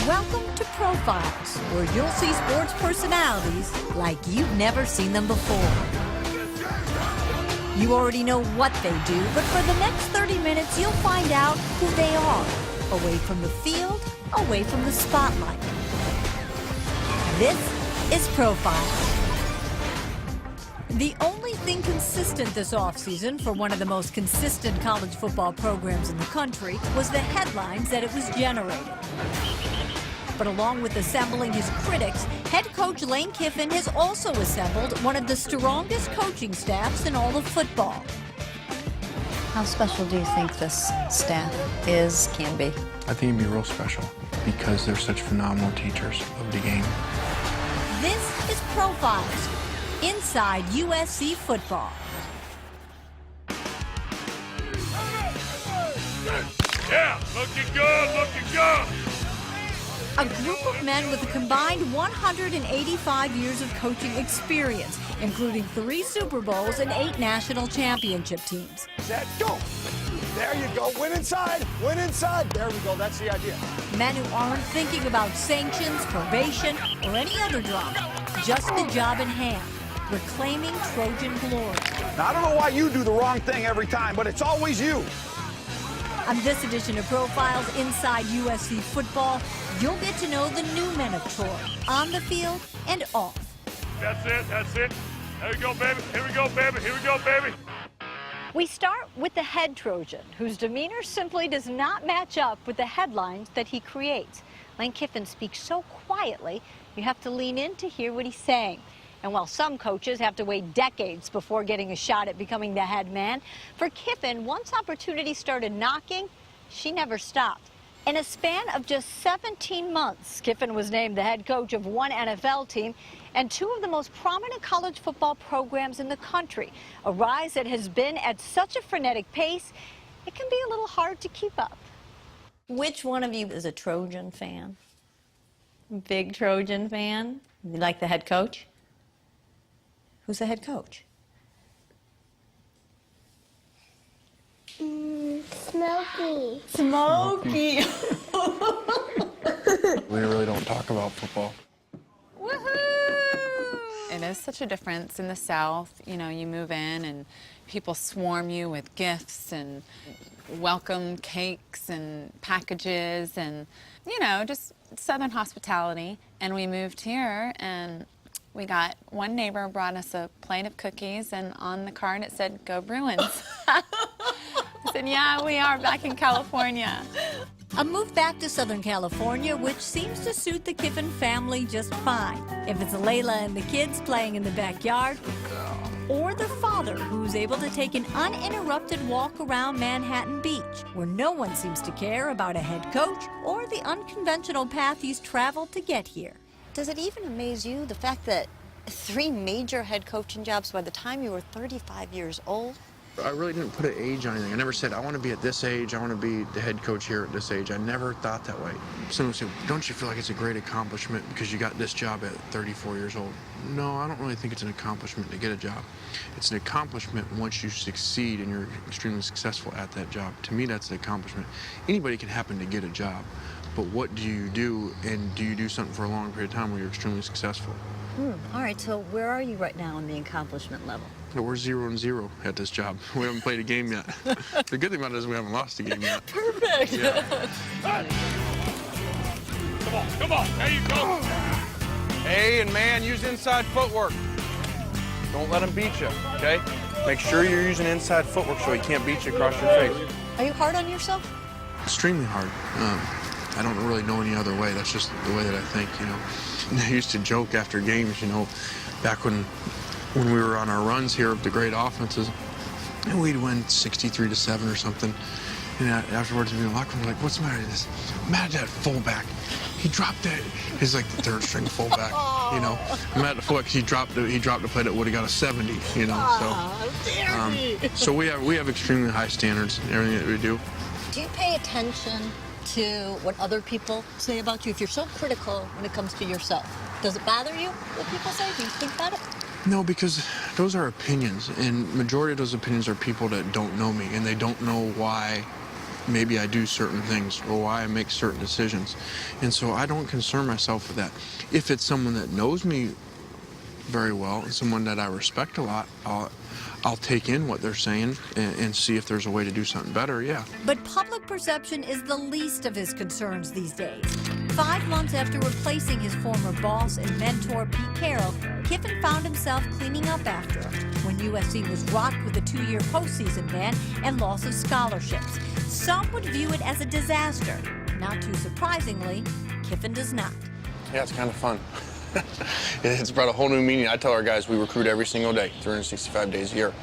Welcome to Profiles, where you'll see sports personalities like you've never seen them before. You already know what they do, but for the next 30 minutes, you'll find out who they are, away from the field, away from the spotlight. This is Profiles. The only thing consistent this offseason for one of the most consistent college football programs in the country was the headlines that it was generating. But along with assembling his critics, head coach Lane Kiffin has also assembled one of the strongest coaching staffs in all of football. How special do you think this staff can be? I think it'd be real special because they're such phenomenal teachers of the game. This is Profiles, inside USC football. Yeah, looking good, looking good. A group of men with a combined 185 years of coaching experience, including 3 Super Bowls and 8 national championship teams. Set, go! There you go. Win inside. Win inside. There we go. That's the idea. Men who aren't thinking about sanctions, probation, or any other drama. Just the job in hand, reclaiming Trojan glory. Now, I don't know why you do the wrong thing every time, but it's always you. On this edition of Profiles Inside USC Football, you'll get to know the new men of Troy, on the field and off. That's it, that's it. There we go, baby. Here we go, baby. Here we go, baby. We start with the head Trojan, whose demeanor simply does not match up with the headlines that he creates. Lane Kiffin speaks so quietly, you have to lean in to hear what he's saying. And while some coaches have to wait decades before getting a shot at becoming the head man, for Kiffin, once opportunity started knocking, she never stopped. In a span of just 17 months, Kiffin was named the head coach of 1 NFL team and 2 of the most prominent college football programs in the country. A rise that has been at such a frenetic pace, it can be a little hard to keep up. Which one of you is a Trojan fan? Big Trojan fan? You like the head coach? Who's the head coach? Smokey. Smokey. We really don't talk about football. Woohoo! It is such a difference in the South. You know, you move in and people swarm you with gifts and welcome cakes and packages and, you know, just Southern hospitality. And we moved here and we got one neighbor brought us a plate of cookies and on the card it said, "Go Bruins." I said, yeah, we are back in California. A move back to Southern California, which seems to suit the Kiffin family just fine. If it's Layla and the kids playing in the backyard, or the father who's able to take an uninterrupted walk around Manhattan Beach, where no one seems to care about a head coach or the unconventional path he's traveled to get here. Does it even amaze you, the fact that 3 major head coaching jobs by the time you were 35 years old? I really didn't put an age on anything. I never said, I want to be at this age, I want to be the head coach here at this age. I never thought that way. Someone said, don't you feel like it's a great accomplishment because you got this job at 34 years old? No, I don't really think it's an accomplishment to get a job. It's an accomplishment once you succeed and you're extremely successful at that job. To me, that's an accomplishment. Anybody can happen to get a job, but what do you do, and do you do something for a long period of time where you're extremely successful? All right, so where are you right now on the accomplishment level? We're 0-0 at this job. We haven't played a game yet. The good thing about it is we haven't lost a game yet. Perfect. Yeah. Come on, there you go. Hey, and man, use inside footwork. Don't let him beat you, okay? Make sure you're using inside footwork so he can't beat you across your face. Are you hard on yourself? Extremely hard. I don't really know any other way. That's just the way that I think, you know. And I used to joke after games, you know, back when we were on our runs here of the great offenses, and we'd win 63-7 or something. And afterwards, we'd be in the locker room, like, what's the matter with this? I'm mad at that fullback. He dropped that. He's like the 3rd string fullback, you know. I'm mad at the fullback. He dropped a play that would have got a 70, you know. So we have extremely high standards in everything that we do. Do you pay attention to what other people say about you? If you're so critical when it comes to yourself, does it bother you what people say? Do you think about it? No, because those are opinions, and majority of those opinions are people that don't know me, and they don't know why maybe I do certain things or why I make certain decisions. And so I don't concern myself with that. If it's someone that knows me very well and someone that I respect a lot, I'll take in what they're saying and see if there's a way to do something better, yeah. But public perception is the least of his concerns these days. 5 months after replacing his former boss and mentor, Pete Carroll, Kiffin found himself cleaning up after him when USC was rocked with a 2-year postseason ban and loss of scholarships. Some would view it as a disaster. Not too surprisingly, Kiffin does not. Yeah, it's kind of fun. It's brought a whole new meaning. I tell our guys we recruit every single day, 365 days a year.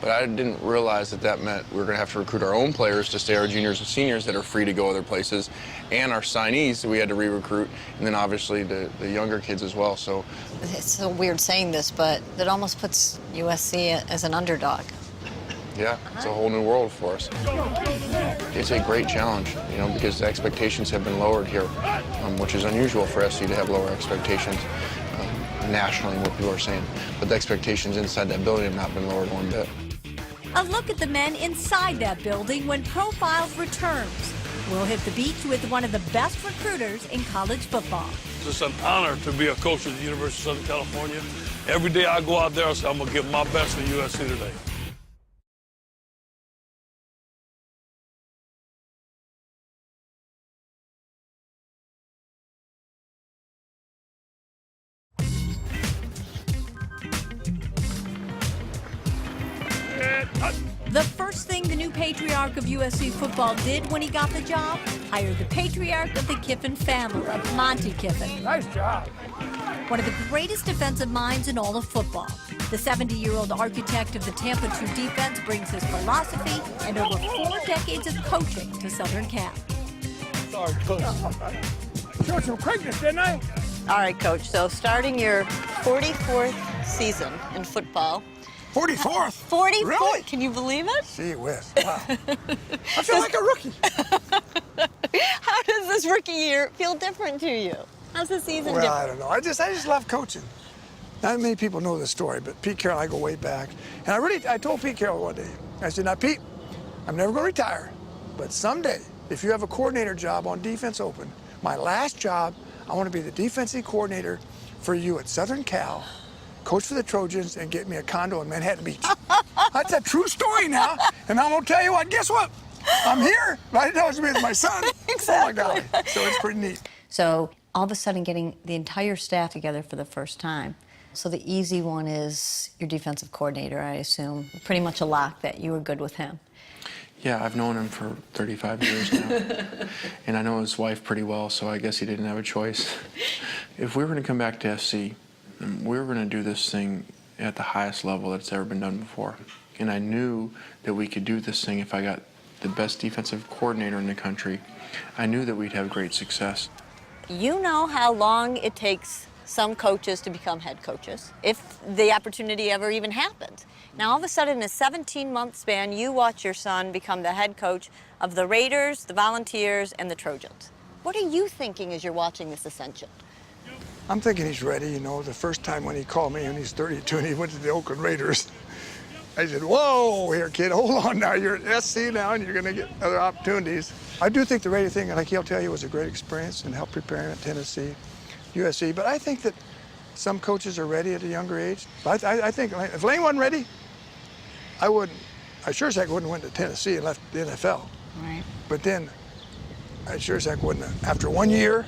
But I didn't realize that meant we were going to have to recruit our own players to stay our juniors and seniors that are free to go other places, and our signees that we had to re-recruit, and then obviously the younger kids as well. So It's so weird saying this, but that almost puts USC as an underdog. yeah, it's a whole new world for us. It's a great challenge, you know, because the expectations have been lowered here, which is unusual for SC to have lower expectations nationally, what people are saying. But the expectations inside that building have not been lowered one bit. A look at the men inside that building when Profiles returns. We'll hit the beach with one of the best recruiters in college football. It's an honor to be a coach at the University of Southern California. Every day I go out there, I say I'm going to give my best to USC today. The first thing the new patriarch of USC football did when he got the job, hired the patriarch of the Kiffin family, Monte Kiffin. Nice job. One of the greatest defensive minds in all of football. The 70-year-old architect of the Tampa 2 defense brings his philosophy and over 4 decades of coaching to Southern Cal. Sorry, Coach. Showed some quickness, didn't I? All right, Coach, so starting your 44th season in football. 44th? 44th? Really? Can you believe it? Gee whiz. Wow. I feel like a rookie. How does this rookie year feel different to you? How's the season Well, different? I don't know. I just love coaching. Not many people know the story, but Pete Carroll and I go way back. And I told Pete Carroll one day, I said, now, Pete, I'm never going to retire, but someday, if you have a coordinator job on defense open, my last job, I want to be the defensive coordinator for you at Southern Cal, coach for the Trojans, and get me a condo in Manhattan Beach. That's a true story now. And I'm going to tell you what, guess what? I'm here. Right now it's with my son. Exactly. Oh, my God. So it's pretty neat. So all of a sudden getting the entire staff together for the first time. So the easy one is your defensive coordinator, I assume. Pretty much a lock that you were good with him. Yeah, I've known him for 35 years now. And I know his wife pretty well, so I guess he didn't have a choice. If we were going to come back to SC, we were going to do this thing at the highest level that's ever been done before. And I knew that we could do this thing if I got the best defensive coordinator in the country. I knew that we'd have great success. You know how long it takes some coaches to become head coaches, if the opportunity ever even happens. Now, all of a sudden, in a 17-month span, you watch your son become the head coach of the Raiders, the Volunteers, and the Trojans. What are you thinking as you're watching this ascension? I'm thinking he's ready. You know, the first time when he called me when he's 32 and he went to the Oakland Raiders, I said, whoa, here, kid, hold on now. You're at SC now and you're going to get other opportunities. I do think the Raider thing, like he'll tell you, was a great experience and helped prepare him at Tennessee, USC. But I think that some coaches are ready at a younger age. I think if Lane wasn't ready, I wouldn't. I sure as heck wouldn't went to Tennessee and left the NFL. Right. But then I sure as heck wouldn't have. After 1 year,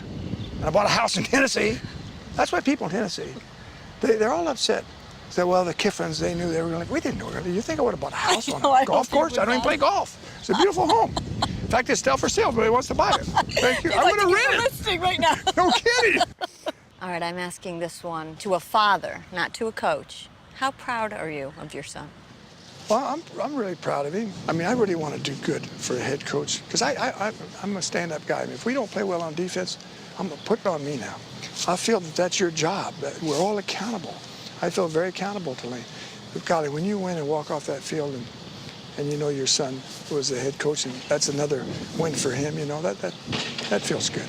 and I bought a house in Tennessee. That's why people in Tennessee, they're all upset. Say, well, the Kiffins, they knew they were going to, we didn't know. You think I would have bought a house on a golf course? I don't even play golf. It's a beautiful home. In fact, it's still for sale. Nobody wants to buy it. Thank you. I would have rented it. Listing right now. No kidding. All right, I'm asking this one to a father, not to a coach. How proud are you of your son? Well, I'm really proud of him. I mean, I really want to do good for a head coach because I'm a stand-up guy. I mean, if we don't play well on defense, I'm going to put it on me now. I feel that that's your job, that we're all accountable. I feel very accountable to Lane. But golly, when you win and walk off that field and you know your son was the head coach, and that's another win for him, you know, that feels good.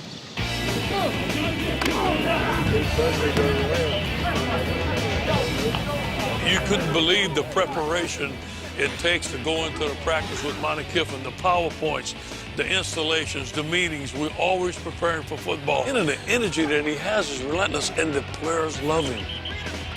You couldn't believe the preparation it takes to go into the practice with Monte Kiffin, the PowerPoints, the installations, the meetings. We're always preparing for football. And the energy that he has is relentless, and the players love him.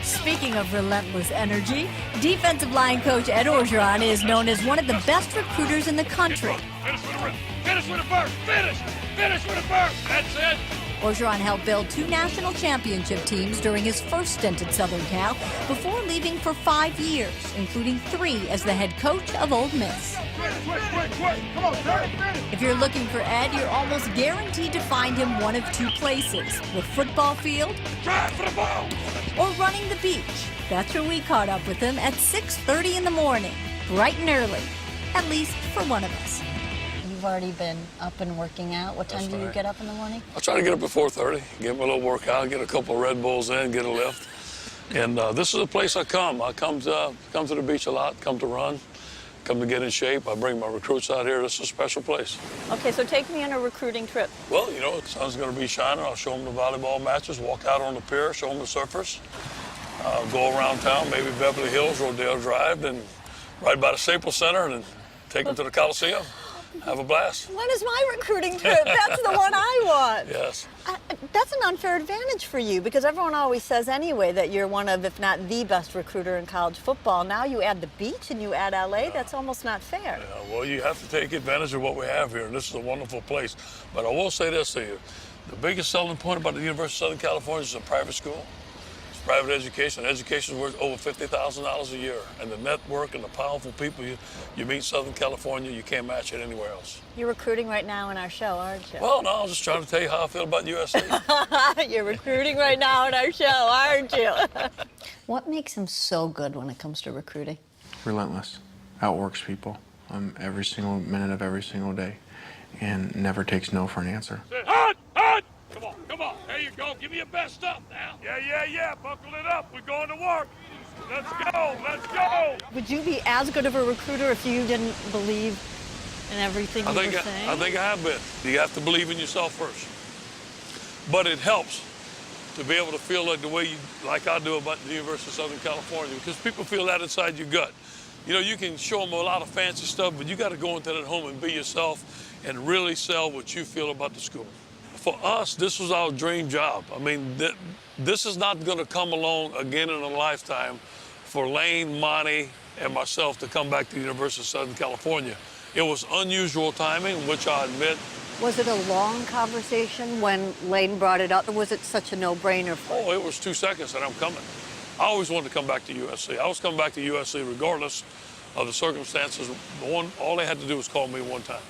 Speaking of relentless energy, defensive line coach Ed Orgeron is known as one of the best recruiters in the country. Finish with a rip. Finish with a burst. Finish. Finish with a burst. That's it. Orgeron helped build 2 national championship teams during his first stint at Southern Cal before leaving for 5 years, including 3 as the head coach of Ole Miss. Come on, sir. If you're looking for Ed, you're almost guaranteed to find him one of 2 places, the football field Drive for the ball. or running the beach. That's where we caught up with him at 6:30 in the morning, bright and early, at least for one of us. You've already been up and working out. What time do you get up in the morning? I try to get up at 4:30, get my little workout, get a couple of Red Bulls in, get a lift. And this is the place I come. I come to the beach a lot, come to run, come to get in shape. I bring my recruits out here. This is a special place. Okay, so take me on a recruiting trip. Well, you know, the sun's going to be shining. I'll show them the volleyball matches, walk out on the pier, show them the surfers, go around town, maybe Beverly Hills, Rodeo Drive, then right by the Staples Center, and then take them to the Coliseum. Have a blast. When is my recruiting trip? That's the one I want. Yes. That's an unfair advantage for you because everyone always says anyway that you're one of, if not the best recruiter in college football. Now you add the beach and you add LA. That's almost not fair. Yeah, well, you have to take advantage of what we have here, and this is a wonderful place. But I will say this to you. The biggest selling point about the University of Southern California is a private school. It's private education. Education is worth over $50,000 a year. And the network and the powerful people you meet in Southern California, you can't match it anywhere else. You're recruiting right now in our show, aren't you? Well, no, I was just trying to tell you how I feel about USC. You're recruiting right now in our show, aren't you? What makes him so good when it comes to recruiting? Relentless, outworks people every single minute of every single day, and never takes no for an answer. Hot! Hot! Come on. There you go. Give me your best stuff now. Yeah. Buckle it up. We're going to work. Let's go. Would you be as good of a recruiter if you didn't believe in everything you were saying? I think I have been. You have to believe in yourself first. But it helps to be able to feel like the way like I do about the University of Southern California, because people feel that inside your gut. You know, you can show them a lot of fancy stuff, but you got to go into that home and be yourself and really sell what you feel about the school. For us, this was our dream job. I mean, this is not going to come along again in a lifetime for Lane, Monte, and myself to come back to the University of Southern California. It was unusual timing, which I admit. Was it a long conversation when Lane brought it up, or was it such a no-brainer for you? Oh, it was 2 seconds and I'm coming. I always wanted to come back to USC. I was coming back to USC regardless of the circumstances. All they had to do was call me one time.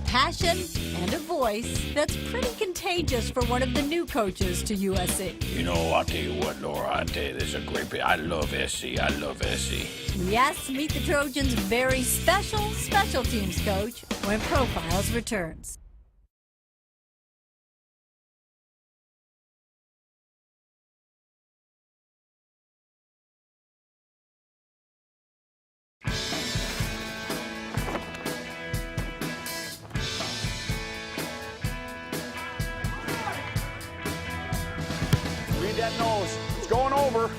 Passion and a voice that's pretty contagious for one of the new coaches to USC. You know, I'll tell you what, Laura, I'll tell you, this is a great place. I love SC. I love SC. Yes, meet the Trojans' very special teams coach when Profiles returns. Read that nose. It's going over.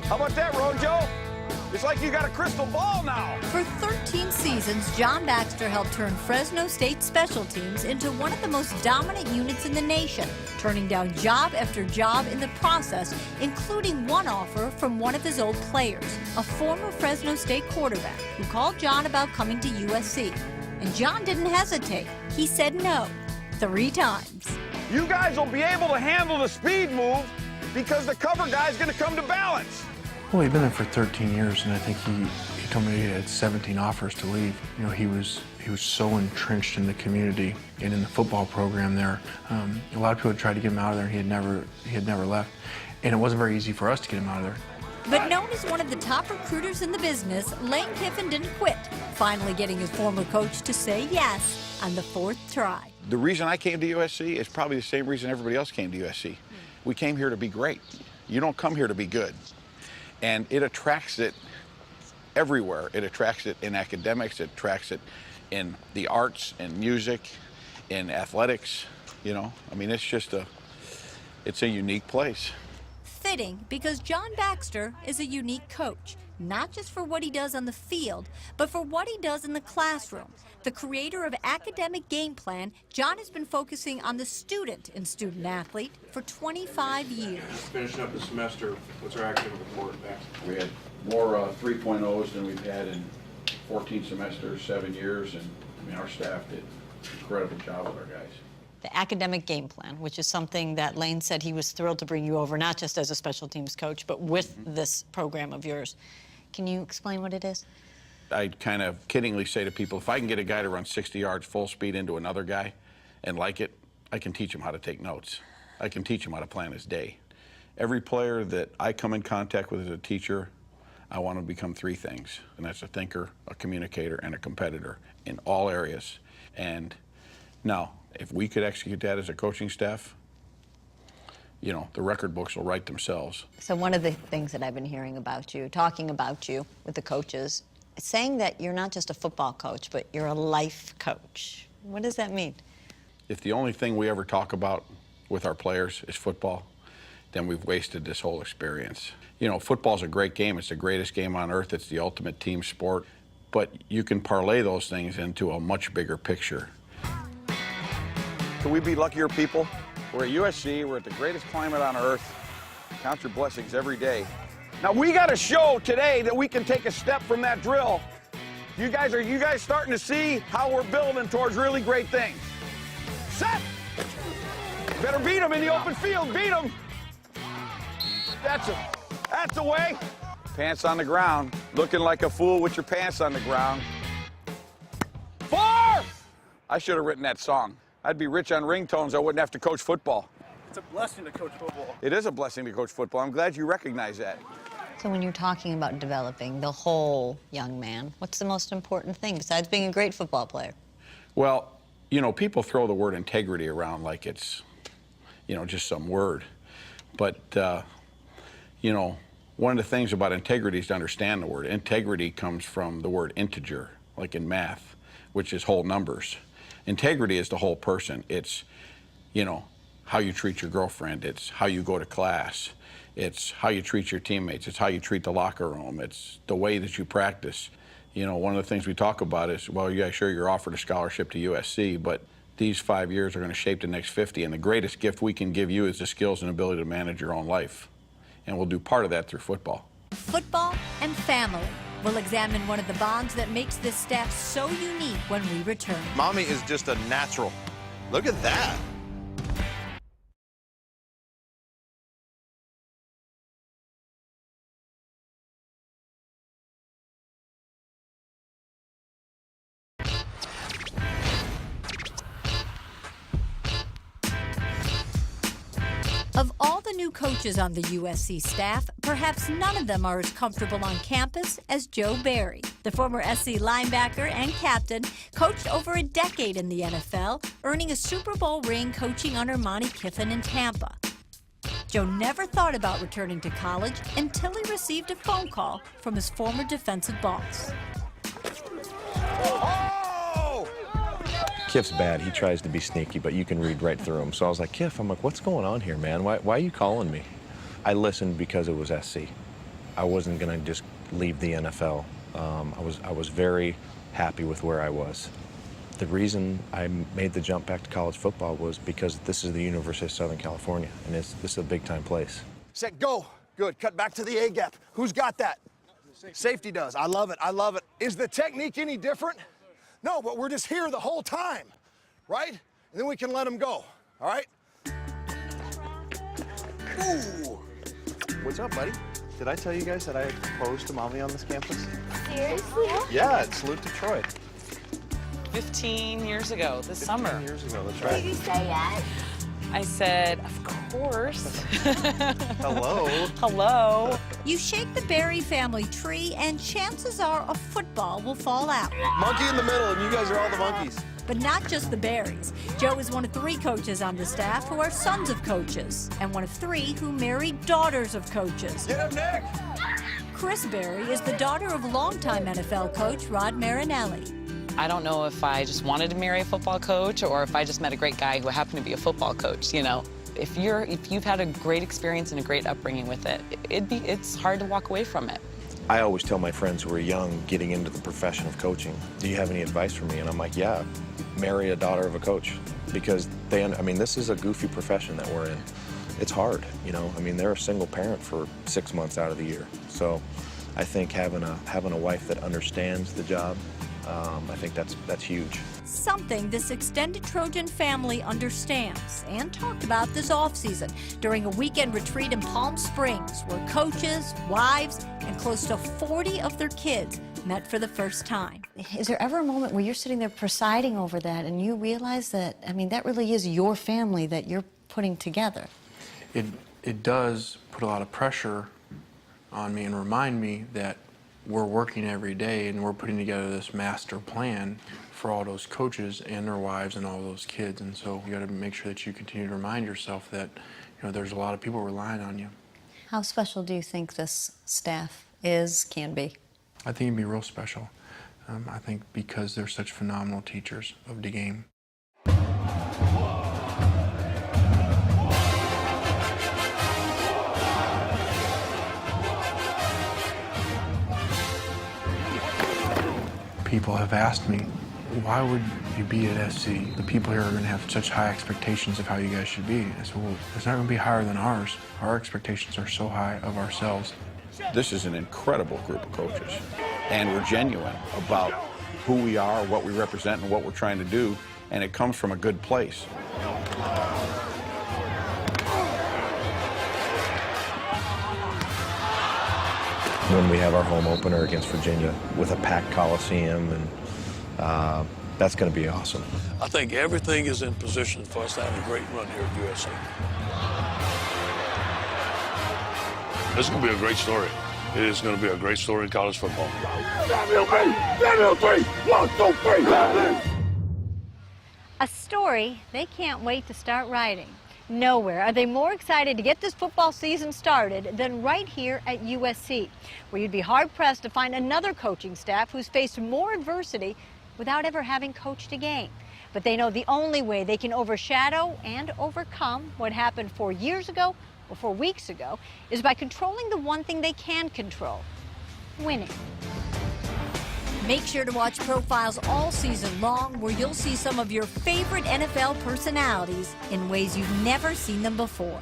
How about that, Rojo? It's like you got a crystal ball now. For 13 seasons, John Baxter helped turn Fresno State special teams into one of the most dominant units in the nation, turning down job after job in the process, including one offer from one of his old players, a former Fresno State quarterback, who called John about coming to USC. And John didn't hesitate. He said no 3 times. You guys will be able to handle the speed move because the cover guy's going to come to balance. Well, he'd been there for 13 years, and I think he told me he had 17 offers to leave. You know, he was so entrenched in the community and in the football program there. A lot of people had tried to get him out of there, and he had never left. And it wasn't very easy for us to get him out of there. But known as one of the top recruiters in the business, Lane Kiffin didn't quit, finally getting his former coach to say yes on the 4th try. The reason I came to USC is probably the same reason everybody else came to USC. We came here to be great. You don't come here to be good. And it attracts it everywhere. It attracts it in academics, it attracts it in the arts and music, in athletics, you know. I mean, it's a unique place. Fitting, because John Baxter is a unique coach, not just for what he does on the field, but for what he does in the classroom. The creator of Academic Game Plan, John has been focusing on the student and student-athlete for 25 years. Finishing up the semester, what's our academic report back? We had more 3.0s than we've had in 14 semesters, 7 years, and I mean, our staff did an incredible job with our guys. The academic game plan, which is something that Lane said he was thrilled to bring you over, not just as a special teams coach, but with this program of yours. Can you explain what it is? I kind of kiddingly say to people, if I can get a guy to run 60 yards full speed into another guy and like it, I can teach him how to take notes. I can teach him how to plan his day. Every player that I come in contact with as a teacher, I want to become 3 things, and that's a thinker, a communicator, and a competitor in all areas. And now, if we could execute that as a coaching staff, you know, the record books will write themselves. So one of the things that I've been hearing about you, talking about you with the coaches, is saying that you're not just a football coach, but you're a life coach. What does that mean? If the only thing we ever talk about with our players is football, then we've wasted this whole experience. You know, football's a great game. It's the greatest game on earth. It's the ultimate team sport. But you can parlay those things into a much bigger picture. Can we be luckier people? We're at USC. We're at the greatest climate on earth. Count your blessings every day. Now, we got to show today that we can take a step from that drill. You guys starting to see how we're building towards really great things? Set! Better beat them in the open field. Beat them. That's the way. Pants on the ground. Looking like a fool with your pants on the ground. 4! I should have written that song. I'd be rich on ringtones. I wouldn't have to coach football. It's a blessing to coach football. It is a blessing to coach football. I'm glad you recognize that. So when you're talking about developing the whole young man, what's the most important thing besides being a great football player? Well, you know, people throw the word integrity around like it's, you know, just some word. But, you know, one of the things about integrity is to understand the word. Integrity comes from the word integer, like in math, which is whole numbers. Integrity is the whole person. It's, you know, how you treat your girlfriend. It's how you go to class. It's how you treat your teammates. It's how you treat the locker room. It's the way that you practice. You know, one of the things we talk about is, well, yeah, sure, you're offered a scholarship to USC, but these 5 years are going to shape the next 50, and the greatest gift we can give you is the skills and ability to manage your own life. And we'll do part of that through football. Football and family. We'll examine one of the bonds that makes this staff so unique when we return. Mommy is just a natural. Look at that. Of all the new coaches on the USC staff, perhaps none of them are as comfortable on campus as Joe Barry. The former SC linebacker and captain coached over a decade in the NFL, earning a Super Bowl ring coaching under Monte Kiffin in Tampa. Joe never thought about returning to college until he received a phone call from his former defensive boss. Kiff's bad. He tries to be sneaky, but you can read right through him. So I was like, Kiff, I'm like, what's going on here, man? Why are you calling me? I listened because it was SC. I wasn't going to just leave the NFL. I was very happy with where I was. The reason I made the jump back to college football was because this is the University of Southern California, and this is a big-time place. Set, go. Good. Cut back to the A gap. Who's got that? Safety does. I love it. I love it. Is the technique any different? No, but we're just here the whole time, right? And then we can let them go, all right? Ooh. What's up, buddy? Did I tell you guys that I proposed to Mommy on this campus? Seriously? Yeah, it's Salute to Troy. 15 years ago, this summer. 15 years ago, that's right. Did you say yes? I said, of course. Hello. Hello. You shake the Barry family tree, and chances are a football will fall out. Monkey in the middle, and you guys are all the monkeys. But not just the Barrys. Joe is one of 3 coaches on the staff who are sons of coaches, and one of 3 who married daughters of coaches. Get up, Nick! Chris Barry is the daughter of longtime NFL coach Rod Marinelli. I don't know if I just wanted to marry a football coach or if I just met a great guy who happened to be a football coach, you know. If you've had a great experience and a great upbringing with it, it's hard to walk away from it. I always tell my friends who are young, getting into the profession of coaching, do you have any advice for me? And I'm like, yeah, marry a daughter of a coach. Because I mean, this is a goofy profession that we're in. It's hard, you know. I mean, they're a single parent for 6 months out of the year. So I think having a wife that understands the job, I think that's huge. Something this extended Trojan family understands and talked about this offseason during a weekend retreat in Palm Springs where coaches, wives, and close to 40 of their kids met for the first time. Is there ever a moment where you're sitting there presiding over that and you realize that, I mean, that really is your family that you're putting together? It does put a lot of pressure on me and remind me that we're working every day and we're putting together this master plan for all those coaches and their wives and all those kids. And so you got to make sure that you continue to remind yourself that, you know, there's a lot of people relying on you. How special do you think this staff can be? I think it'd be real special. I think because they're such phenomenal teachers of the game. People have asked me, why would you be at SC? The people here are going to have such high expectations of how you guys should be. I said, well, it's not going to be higher than ours. Our expectations are so high of ourselves. This is an incredible group of coaches, and we're genuine about who we are, what we represent, and what we're trying to do, and it comes from a good place. When we have our home opener against Virginia with a packed Coliseum, and that's going to be awesome. I think everything is in position for us to have a great run here at USC. This is going to be a great story. It is going to be a great story in college football. A story they can't wait to start writing. Nowhere are they more excited to get this football season started than right here at USC, where you'd be hard-pressed to find another coaching staff who's faced more adversity without ever having coached a game. But they know the only way they can overshadow and overcome what happened 4 years ago or 4 weeks ago is by controlling the one thing they can control: winning. Make sure to watch Profiles all season long, where you'll see some of your favorite NFL personalities in ways you've never seen them before.